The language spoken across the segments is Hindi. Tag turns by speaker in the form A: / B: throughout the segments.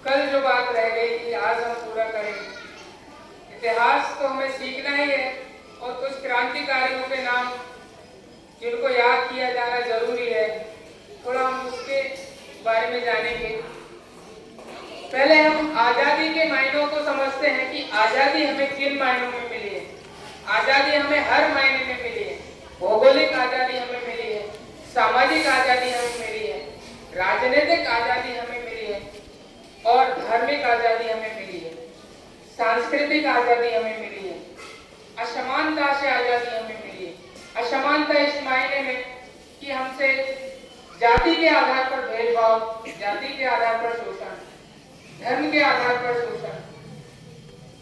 A: कल जो बात रह गई थी आज हम पूरा करेंगे। इतिहास तो हमें सीखना ही है और कुछ क्रांतिकारियों के नाम जिनको याद किया जाना जरूरी है, थोड़ा हम उसके बारे में जानेंगे। पहले हम आजादी के मायनों को समझते हैं कि आजादी हमें किन मायनों में मिली है। आजादी हमें हर मायने में मिली है। भौगोलिक आजादी हमें मिली है, सामाजिक आजादी हमें मिली है, राजनीतिक आजादी हमें मिली है और धार्मिक आजादी हमें मिली है, सांस्कृतिक आजादी हमें मिली है, असमानता से आजादी हमें मिली है। असमानता इस मायने में कि हमसे जाति के आधार पर भेदभाव, जाति के आधार पर शोषण, धर्म के आधार पर शोषण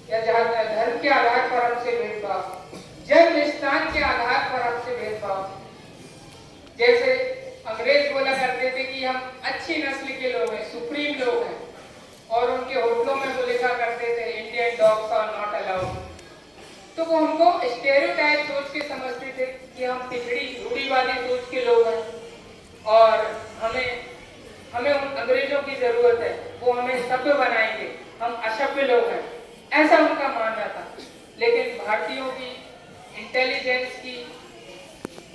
A: या धर्म के आधार पर हमसे भेदभाव, जन्म स्थान के आधार पर हमसे भेदभाव। जैसे अंग्रेज बोला करते थे कि हम अच्छी नस्ल के लोग हैं, सुप्रीम लोग हैं, और उनके होटलों में वो लिखा करते थे Indian dogs are not allowed. तो वो हमको स्टेरियोटाइप सोच के समझते थे कि हम पिछड़ी रूढ़िवादी सोच के लोग हैं और हमें उन अंग्रेजों की जरूरत है, वो हमें सभ्य बनाएंगे, हम असभ्य लोग हैं, ऐसा उनका मानना था। लेकिन भारतीयों की इंटेलिजेंस की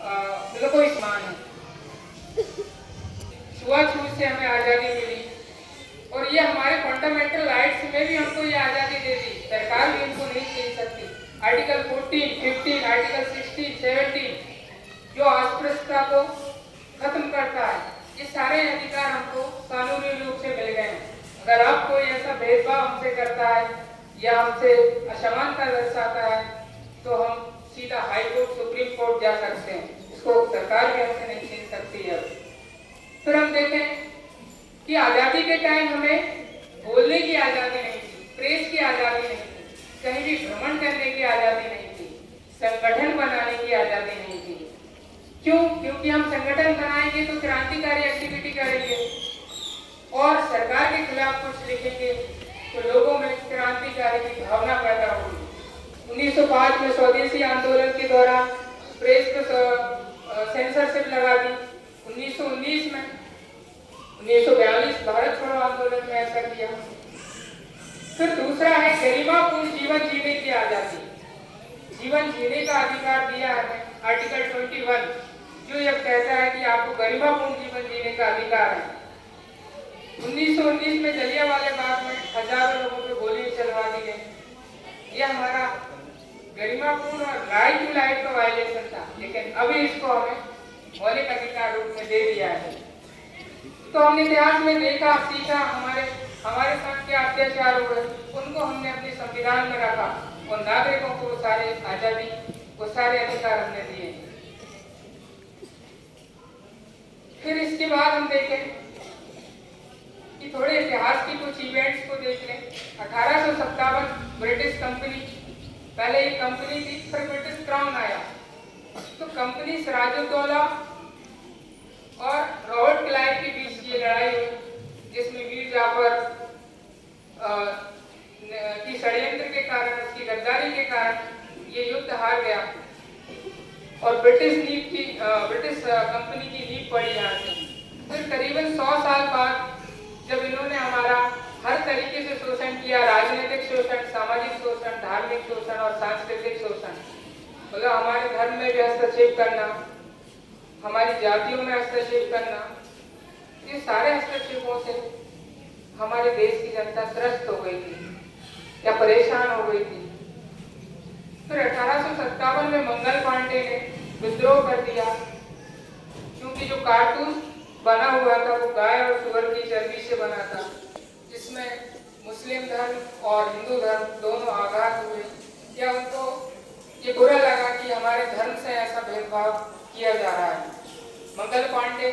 A: बिल्कुल इस मान है। छुआछूत से हमें आजादी मिली और ये हमारे फंडामेंटल राइट्स में भी हमको ये आजादी दे दी, सरकार भी इनको नहीं छीन सकती। आर्टिकल 14, 15, आर्टिकल 16, 17 जो अस्पृश्यता को खत्म करता है, ये सारे अधिकार हमको कानूनी रूप से मिल गए हैं। अगर आप कोई ऐसा भेदभाव हमसे करता है या हमसे असमानता दर्शाता है तो हम सीधा हाई कोर्ट, सुप्रीम कोर्ट जा सकते हैं, इसको सरकार भी हमसे नहीं छीन सकती है। फिर हम देखें कि आजादी के टाइम हमें बोलने की आजादी नहीं थी, प्रेस की आजादी नहीं थी, कहीं भी भ्रमण करने की आजादी नहीं थी, संगठन बनाने की आजादी नहीं थी। क्यों? क्योंकि हम संगठन बनाएंगे तो क्रांतिकारी एक्टिविटी करेंगे और सरकार के खिलाफ कुछ लिखेंगे तो लोगों में क्रांतिकारी की भावना पैदा होगी। 1905 में स्वदेशी आंदोलन के दौरान प्रेस पर सेंसरशिप लगा दी। 1919 में 1942 भारत छोड़ो आंदोलन में ऐसा किया। फिर दूसरा है गरिमापूर्ण जीवन जीने की आजादी। जीवन जीने का अधिकार दिया है आर्टिकल 21 जो यह कहता है कि आपको गरिमापूर्ण जीवन जीने का अधिकार है। 1919 में जलियांवाला बाग में हजारों लोगों पे गोली चलवा दी गई। यह हमारा गरिमापूर्ण और राइट टू लाइफ का वायलेशन था, लेकिन अभी इसको हमें मौलिक अधिकार रूप में दे दिया है। तो हमने इतिहास में देखा, सीखा, हमारे साथ क्या अत्याचार हुए, उनको हमने अपने संविधान में रखा और नागरिकों को वो सारे आजादी, वो सारे अधिकार हमने दिए। फिर इसके बाद हम देखें कि थोड़े इतिहास की कुछ इवेंट्स को देख लें। 1857 ब्रिटिश कंपनी, पहले ये कंपनी थी, फिर ब्रिटिश क्राउन आया, तो कंपनी सिराजुद्दौला और रॉबर्ट क्लाइव के बीच ये लड़ाई हुई जिसमें मीर जाफर की षड्यंत्र के कारण, उसकी गद्दारी के कारण ये युद्ध हार गया और ब्रिटिश कंपनी की नींव पड़ी यहाँ से। फिर करीबन 100 साल बाद जब इन्होंने हमारा हर तरीके से शोषण किया, राजनीतिक शोषण, सामाजिक शोषण, धार्मिक शोषण और सांस्कृतिक शोषण, मतलब हमारे धर्म में भी हस्तक्षेप करना, हमारी जातियों में हस्तक्षेप करना, ये सारे हस्तक्षेपों से हमारे देश की जनता त्रस्त हो गई थी या परेशान हो गई थी। फिर 1857 में मंगल पांडे ने विद्रोह कर दिया, क्योंकि जो कारतूस बना हुआ था वो गाय और सुअर की चर्बी से बना था, जिसमें मुस्लिम धर्म और हिंदू धर्म दोनों आघात हुए या उनको ये बुरा लगा कि हमारे धर्म से ऐसा भेदभाव किया जा रहा है। मंगल पांडे,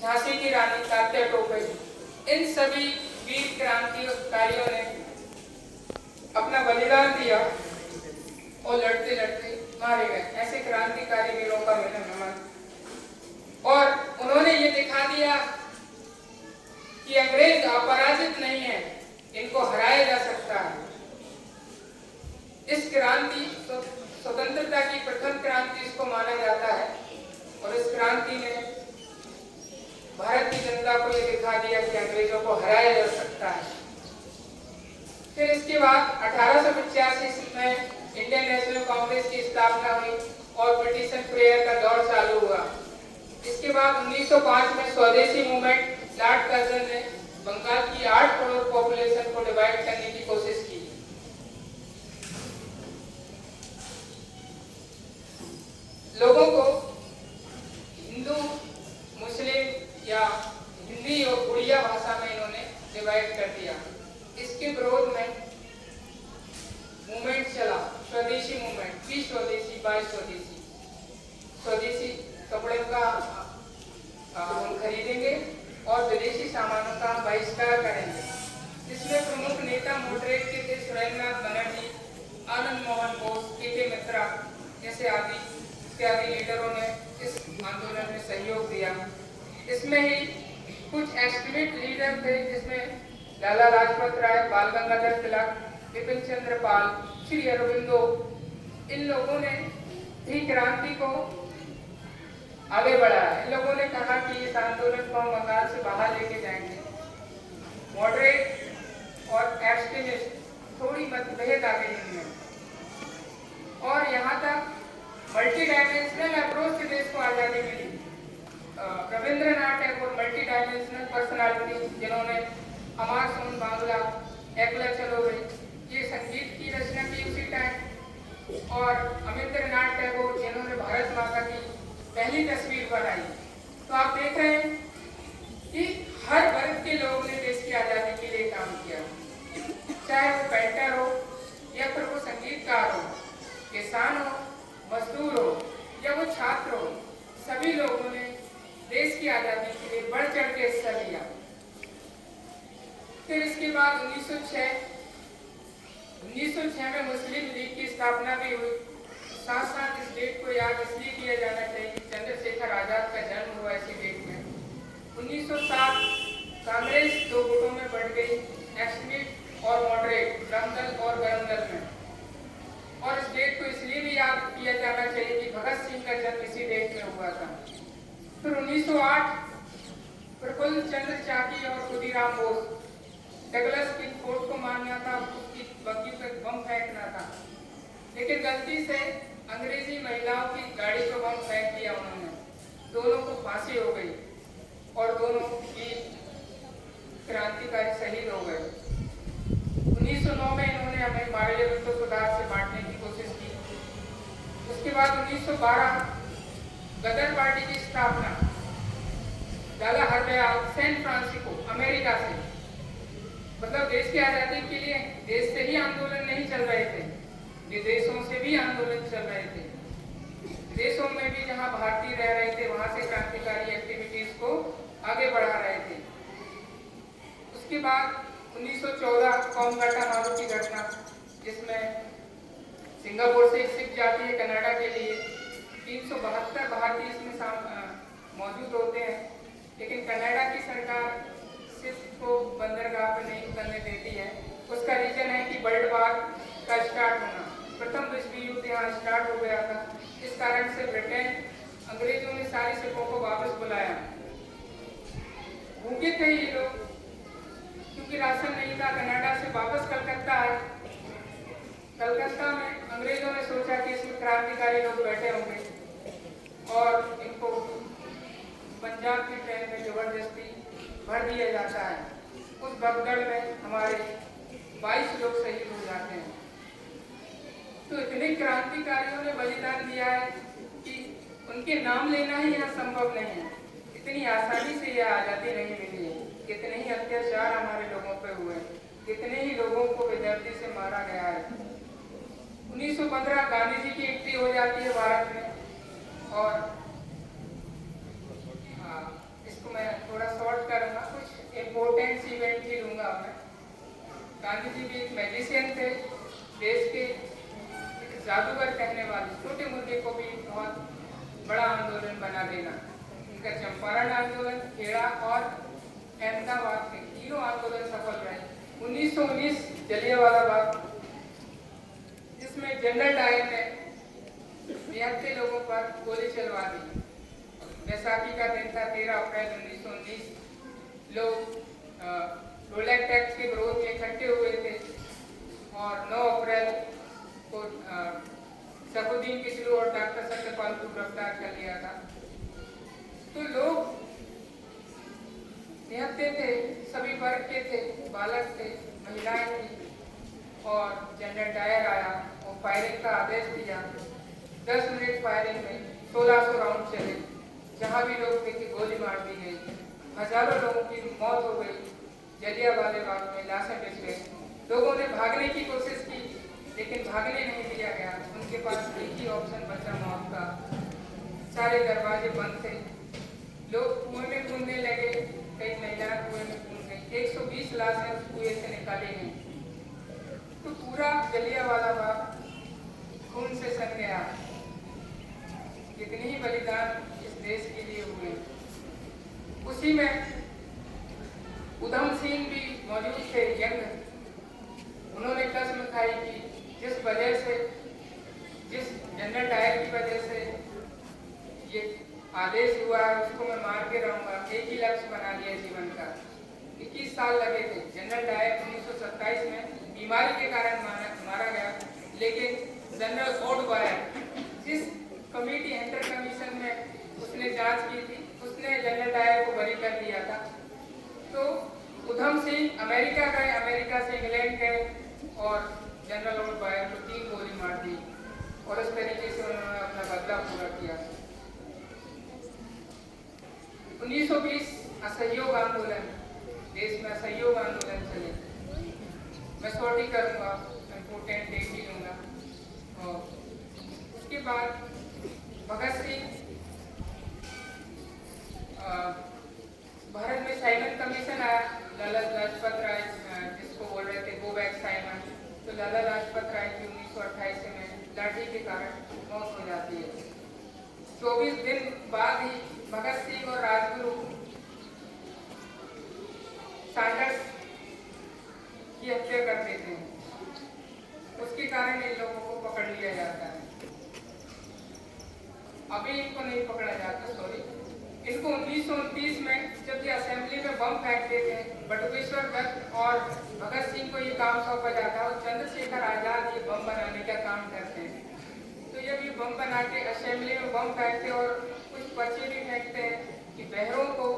A: झांसी की रानी तात्या टोपे, इन सभी वीर क्रांतिकारियों ने अपना बलिदान दिया और लड़ते लड़ते मारे गए। ऐसे क्रांतिकारी वीरों का मैंने नमन। और उन्होंने ये दिखा दिया कि अंग्रेज अपराजित नहीं है, इनको हराया जा सकता है। इस क्रांति, स्वतंत्रता की प्रथम क्रांति इसको माना जाता है और इस क्रांति ने भारत की जनता को ये दिखा दिया कि अंग्रेजों को हराया जा सकता है। फिर इसके बाद 1885 में इंडियन नेशनल कांग्रेस की स्थापना हुई और पिटीशन प्रेयर का दौर चालू हुआ। इसके बाद 1905 में स्वदेशी मूवमेंट लॉर्ड कर्जन ने बंगाल की 8 करोड़ पॉपुलेशन को डिवाइड करने की कोशिश की। लोगों को हिंदू, मुस्लिम या हिंदी और उड़िया भाषा में इन्होंने डिवाइड कर दिया। इसके विरोध में मूवमेंट चला, स्वदेशी मूवमेंट, भी स्वदेशी बाय स्वदेशी। स्वदेशी कपड़े का हम खरीदेंगे और विदेशी सामानों का बहिष्कार करेंगे। इसमें प्रमुख नेता मॉडरेट के थे सुरेंद्रनाथ बनर्जी, आनंद मोहन बोस, के मित्रा जैसे आदि इत्यादि लीडरों ने इस आंदोलन में सहयोग दिया। इसमें ही कुछ एक्सट्रीमिस्ट लीडर थे, जिसमें लाला लाजपत राय, बाल गंगाधर तिलक, बिपिन चंद्र पाल, श्री अरबिंदो, इन लोगों ने भी क्रांति को आगे बढ़ाया। इन लोगों ने कहा कि इस आंदोलन को हम बंगाल से बाहर लेके जाएंगे। मॉडरेट और एक्सट्रीमिस्ट थोड़ी मतभेद आ गई इनमें और यहाँ तक मल्टी डायमेंशनल अप्रोच से देश को आजादी मिली। Rabindranath Tagore multi dimensional personality, जिन्होंने अमर सोन बांग्ला, एकला चलो रे, ये संगीत की रचना की उसी टाइम, और अमिंद्रनाथ टैगोर, जिन्होंने भारत माता की पहली तस्वीर बनाई। तो आप देख रहे हैं कि हर वर्ग के लोगों ने देश की आजादी के लिए काम किया, चाहे वो पेंटर हो या फिर वो संगीतकार हो, किसान हो, मजदूर हो या वो छात्र हो, सभी लोगों ने देश की आजादी के लिए बढ़ चढ़ के हिस्सा लिया। फिर इसके बाद 1906 में मुस्लिम लीग की स्थापना भी हुई। साथ साथ इस डेट को याद इसलिए किया जाना चाहिए कि चंद्रशेखर आजाद का जन्म हुआ इसी डेट में। 1907 कांग्रेस दो गुटों में बढ़ गई, एक्सट्रीमिस्ट और मॉडरेट, रमदल और गरमदल में। और इस डेट को इसलिए भी याद किया जाना चाहिए कि भगत सिंह का जन्म इसी डेट में हुआ था। फिर 1908 प्रफुल्ल चंद्र चाकी और Khudiram Bose, Douglas king fort को मारना था, उसकी बग्गी पर बम फेंकना था, लेकिन गलती से अंग्रेजी महिलाओं की गाड़ी को बम फेंक दिया उन्होंने। दोनों को फांसी हो गई और दोनों की क्रांतिकारी शहीद हो गए। 1909 में इन्होंने हमें मार्लियन को सुधार से बांटने की कोशिश की। उसके बाद 1912 गदर पार्टी की स्थापना, लाला हरदयाल, सैन फ्रांसिस्को, अमेरिका से। मतलब देश की आजादी के लिए देश से ही आंदोलन नहीं चल रहे थे, विदेशों से भी आंदोलन चल रहे थे। देशों में भी जहां भारतीय रह रहे थे वहां से क्रांतिकारी एक्टिविटीज को आगे बढ़ा रहे थे। उसके बाद 1914 कॉमगाटा मारू की घटना, जिसमें सिंगापुर से एक सिख जाती है कनाडा के लिए। 372 भारतीय इसमें मौजूद होते हैं, लेकिन कनाडा की सरकार सिख को बंदरगाह पर नहीं उतरने देती है। उसका रीजन है कि वर्ल्ड वार का स्टार्ट होना, प्रथम विश्व युद्ध यहाँ स्टार्ट हो गया था। इस कारण से ब्रिटेन, अंग्रेजों ने सारे सिखों को वापस बुलाया। भूखे थे ये लोग, क्योंकि राशन नहीं था। कनाडा से वापस कलकत्ता आए। कलकत्ता में अंग्रेजों ने सोचा कि इसमें क्रांतिकारी लोग बैठे होंगे और इनको पंजाब की ट्रेन में जबरदस्ती भर दिया जाता है। उस भगदड़ में हमारे 22 लोग शहीद हो जाते हैं। तो इतने क्रांतिकारियों ने बलिदान दिया है कि उनके नाम लेना ही यहाँ संभव नहीं है। इतनी आसानी से यह आज़ादी नहीं मिली है। कितने ही अत्याचार हमारे लोगों पे हुए, कितने ही लोगों को बेदर्दी से मारा गया है। 1915 गांधी जी की एंट्री हो जाती है भारत में, और इसको मैं थोड़ा शॉर्ट करूंगा, कुछ इम्पोर्टेंट इवेंट ही लूंगा मैं। गांधी जी भी एक मैजिशियन थे, देश के जादूगर कहने वाले, छोटे मुद्दे को भी बहुत बड़ा आंदोलन बना देना। इनका चंपारण आंदोलन, खेड़ा और अहमदाबाद के तीनों आंदोलन सफल रहे। 1919 जलियांवाला बाग, जिसमें जनरल डायर ने 72 लोगों पर गोली चलवा दी। बैसाखी का दिन था 13 अप्रैल 1919। लोग रोलैक टैक्स के विरोध में इकट्ठे हुए थे। और 9 अप्रैल को सफुद्दीन किचलू और डॉक्टर सत्यपाल को गिरफ्तार कर लिया था। तो लोग निहत्थे थे, सभी वर्ग के थे, बालक थे, महिलाएं थी और जनरल डायर आया और फायरिंग का आदेश दिया। 10 मिनट फायरिंग में 1600 राउंड चले, जहां भी लोग थे कि गोली मार दी गई, हजारों लोगों की मौत हो गई। जलियांवाला बाग में लाशें बिछ गई। लोगों ने भागने की कोशिश की लेकिन भागने नहीं दिया गया। उनके पास एक ही ऑप्शन बचा मौत का। सारे दरवाजे बंद थे, लोग कुएं में कूदने लगे, कई महिलाएं कुएं में कूद गई। 120 लाशें उस कुएं से निकाली गई। तो पूरा जलियांवाला बाग खून से सन गया। कितने ही बलिदान इस देश के लिए हुए। उसी में उधम सिंह भी मौजूद थे, यंग। उन्होंने कसम खाई कि जिस वजह से, जिस जनरल डायर की वजह से ये आदेश हुआ है उसको मैं मार के रहूंगा। एक ही लक्ष्य बना लिया जीवन का। 21 साल लगे थे। जनरल डायर 1927 में बीमारी के कारण मारा गया, लेकिन जनरल ओडवायर, जिस कमेटी इंटर कमीशन में उसने जांच की थी, उसने जनरल डायर को बरी कर दिया था। तो उधम सिंह अमेरिका गए, अमेरिका से इंग्लैंड गए और जनरल ओडवायर को 3 गोली मार दी और इस तरीके से उन्होंने अपना बदला पूरा किया। 1920 असहयोग आंदोलन, देश में असहयोग आंदोलन चले। मैं सॉरी करूंगा, इम्पोर्टेंट डेट ही लूंगा। और उसके बाद भगत सिंह भारत में साइमन कमीशन आया। लाला लाजपत राय, जिसको बोल रहे थे गो बैक साइमन, तो लाला लाजपत राय की 1928 में लाठी के कारण मौत हो जाती है। 24 दिन बाद ही भगत सिंह और राजगुरु सैंडर्स की हत्या कर देते हैं। उसके कारण इन लोगों को पकड़ लिया जाता है। अभी इनको नहीं पकड़ा जाता, सॉरी। इनको 1929 में जब ये असेंबली में बम फेंकते थे, बटुकेश्वर दत्त और भगत सिंह को ये काम सौंपा जाता है और चंद्रशेखर आजाद ये बम बनाने का काम करते हैं। तो जब ये बम बना के असेंबली में बम फेंकते और कुछ पर्चे भी फेंकते हैं कि बहरों को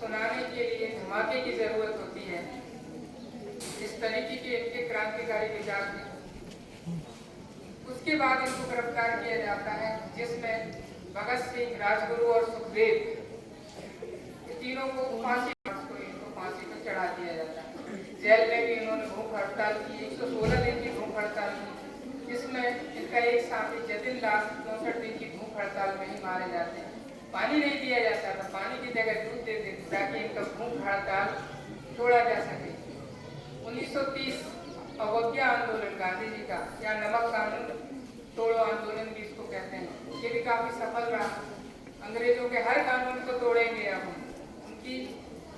A: सुनाने के लिए धमाके की जरूरत होती है। इस तरीके के इनके क्रांतिकारी विचार थे। उसके बाद इनको गिरफ्तार किया जाता है, जिसमें भगत सिंह, राजगुरु और सुखदेव, तीनों को फांसी पर चढ़ा दिया जाता है। जेल में भी इन्होंने भूख हड़ताल की, 116 दिन की भूख हड़ताल की, जिसमें इनका एक साथी जतिन दास 64 दिन की भूख हड़ताल में ही मारे जाते हैं। पानी नहीं दिया जाता था, पानी की जगह दूध देते थे ताकि इनका भूख हड़ताल तोड़ा जा सके। 1930 अवज्ञा आंदोलन गांधी जी का, या नमक कानून तोड़ो आंदोलन भी इसको कहते हैं, ये भी काफी सफल रहा। अंग्रेजों के हर कानून को तोड़ेंगे अब हम, उनकी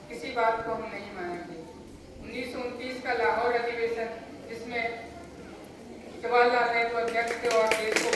A: किसी बात को हम नहीं मानेंगे। 1929 का लाहौर अधिवेशन, जिसमें जवाहरलाल नेहरू अध्यक्ष थे और देश को